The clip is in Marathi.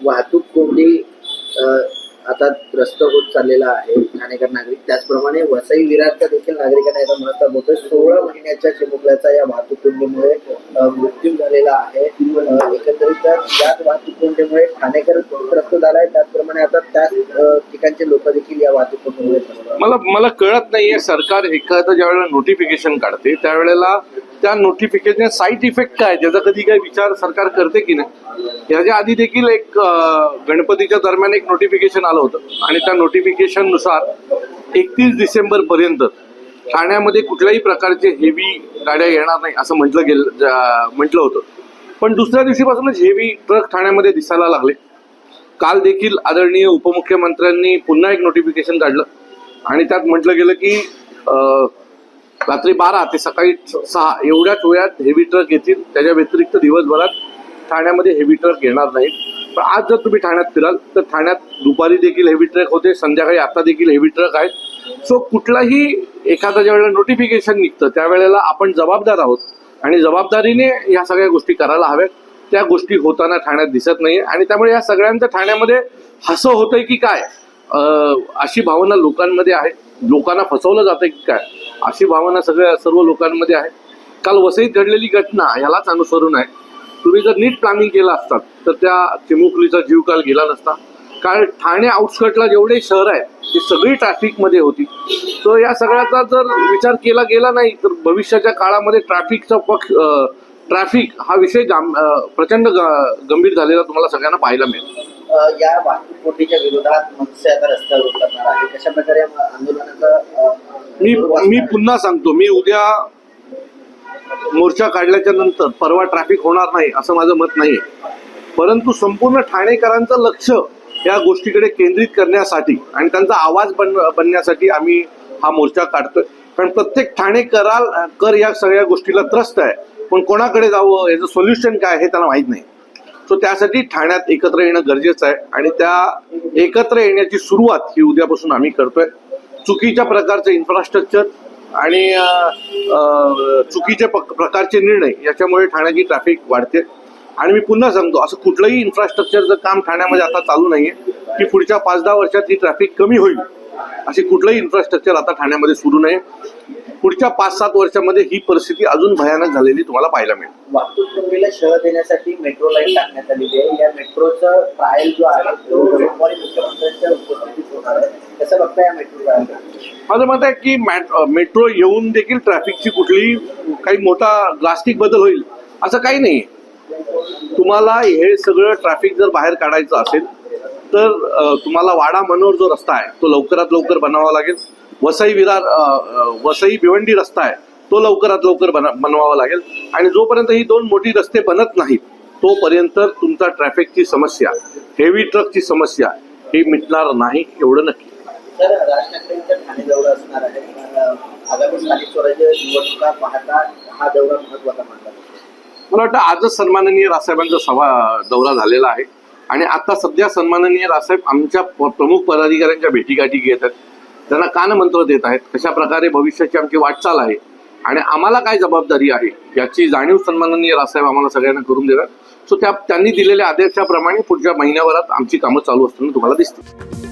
वाहतूक कोंडी आता त्रस्त होत चाललेला आहे ठाणेकर नागरिक. त्याचप्रमाणे वसई विरारचा देखील नागरिकांना याचा मनस्ताप होतोय. 16 महिन्याच्या चिमुकल्याचा या वाहतूक कोंडीमुळे मृत्यू झालेला आहे. एकंदरीत याच वाहतूक कोंडीमुळे ठाणेकर त्रस्त झालाय, त्याचप्रमाणे आता त्याच ठिकाणचे लोक देखील या वाहतूक कोंडीमुळे मला कळत नाहीये. सरकार एखादं ज्यावेळेला नोटिफिकेशन काढते त्यावेळेला त्या नोटिफिकेशन साईड इफेक्ट काय त्याचा कधी काही विचार सरकार करते की नाही. याच्या आधी देखील एक गणपतीच्या दरम्यान एक नोटिफिकेशन आलं होतं आणि त्या नोटिफिकेशन नुसार 31 डिसेंबर पर्यंत ठाण्यामध्ये कुठल्याही प्रकारचे हेवी गाड्या येणार नाही असं म्हटलं होतं. पण दुसऱ्या दिवशीपासूनच हेवी ट्रक ठाण्यामध्ये दिसायला लागले. काल देखील आदरणीय उपमुख्यमंत्र्यांनी पुन्हा एक नोटिफिकेशन काढलं आणि त्यात म्हटलं गेलं की रात्री 12 ते सकाळी 6 एवढ्याच वेळात हेवी ट्रक येतील. त्याच्या व्यतिरिक्त दिवसभरात ठाण्यामध्ये हेवी ट्रक येणार नाहीत. पण आज जर तुम्ही ठाण्यात फिराल तर ठाण्यात दुपारी देखील हेवी ट्रक होते, संध्याकाळी आता देखील हेवी ट्रक आहेत. सो कुठलाही एखादा ज्या वेळेला नोटिफिकेशन निघतं त्यावेळेला आपण जबाबदार आहोत आणि जबाबदारीने या सगळ्या गोष्टी करायला हव्यात. त्या गोष्टी होताना ठाण्यात दिसत नाहीये आणि त्यामुळे या सगळ्यांचं ठाण्यामध्ये हसं होतंय की काय अशी भावना लोकांमध्ये आहे. लोकांना फसवलं जातंय की काय अशी भावना सर्व लोकांमध्ये आहे. काल वसईत घडलेली घटना यालाच अनुसरून आहे. तुम्ही जर नीट प्लॅनिंग केलं असतात तर त्या चिमुकलीचा जीव काल गेला नसता. कारण ठाणे आउटस्कटला जेवढे शहर आहेत ती सगळी ट्रॅफिकमध्ये होती. तर या सगळ्याचा जर विचार केला गेला नाही तर भविष्याच्या काळामध्ये ट्रॅफिक हा विषय प्रचंड गंभीर झालेला तुम्हाला सगळ्यांना पाहायला मिळेल. या वाहतूक कोंडीच्या विरोधात मनसे आता रस्त्यावर उतरणार आहे. कशा प्रकारे आंदोलनाचं मी पुन्हा सांगतो, मी उद्या मोर्चा काढल्याच्या नंतर परवा ट्रॅफिक होणार नाही असं माझं मत नाहीये. परंतु संपूर्ण ठाणेकरांचं लक्ष या गोष्टीकडे केंद्रित करण्यासाठी आणि त्यांचा आवाज बनण्यासाठी आम्ही हा मोर्चा काढतोय. कारण प्रत्येक ठाणेकर या सगळ्या गोष्टीला त्रस्त आहे. पण कोणाकडे जावं याचं सोल्युशन काय हे त्याला माहीत नाही. सो त्यासाठी ठाण्यात एकत्र येणं गरजेचं आहे आणि त्या एकत्र येण्याची सुरुवात ही उद्यापासून आम्ही करतोय. चुकीच्या प्रकारचं इन्फ्रास्ट्रक्चर आणि चुकीचे प्रकारचे निर्णय याच्यामुळे ठाण्याची ट्रॅफिक वाढते. आणि मी पुन्हा सांगतो, असं कुठलंही इन्फ्रास्ट्रक्चरचं काम ठाण्यामध्ये आता चालू नाहीये की पुढच्या 5-10 वर्षात ही ट्रॅफिक कमी होईल. अशी कुठलंही इन्फ्रास्ट्रक्चर आता ठाण्यामध्ये सुरू नये. पुढच्या 5-7 वर्षामध्ये ही परिस्थिती अजून भयानक झालेली तुम्हाला पाहायला मिळेल. वाहतूक कोंडीला शह देण्यासाठी मेट्रो लाईन टाकण्यात आलेली आहे. या मेट्रोचा ट्रायल जो आहे तो सोमवारी मुख्यमंत्र्यांच्या उपस्थितीत होणार आहे. कसं बघता या मेट्रो ट्रायल? माझं मत आहे की मेट्रो येऊन देखील ट्रॅफिकची कुठलीही काही मोठा ड्रास्टिक बदल होईल असं काही नाही. तुम्हाला हे सगळं ट्रॅफिक जर बाहेर काढायचं असेल तर तुम्हाला वाडा मनोर जो रस्ता आहे तो लवकरात लवकर बनवावा लागेल. वसई भिवंडी रस्ता आहे तो लवकरात लवकर बनवावा लागेल. आणि जोपर्यंत ही 2 मोठी रस्ते बनत नाहीत तोपर्यंत तुमचा ट्रॅफिकची समस्या, हेवी ट्रकची समस्या ही मिटणार नाही एवढं नक्की. तर राज ठाकरेंचा ठाणे दौरा असणार आहे. आगामी स्थानिक स्वराज्य निवडणुका पाहता हा दौरा महत्वाचा मानला जातो. मला वाटतं आजच सन्माननीय राजसाहेबांचा दौरा झालेला आहे आणि आता सध्या सन्माननीय राजसाहेब आमच्या प्रमुख पदाधिकाऱ्यांच्या भेटीगाठी घेत आहेत. त्यांना कानमंत्र देत आहेत. कशा प्रकारे भविष्याची आमची वाटचाल आहे आणि आम्हाला काय जबाबदारी आहे याची जाणीव सन्माननीय राजसाहेब आम्हाला सगळ्यांना करून देतात. सो त्यांनी दिलेल्या आदेशाप्रमाणे पुढच्या महिन्याभरात आमची कामं चालू असताना तुम्हाला दिसतील.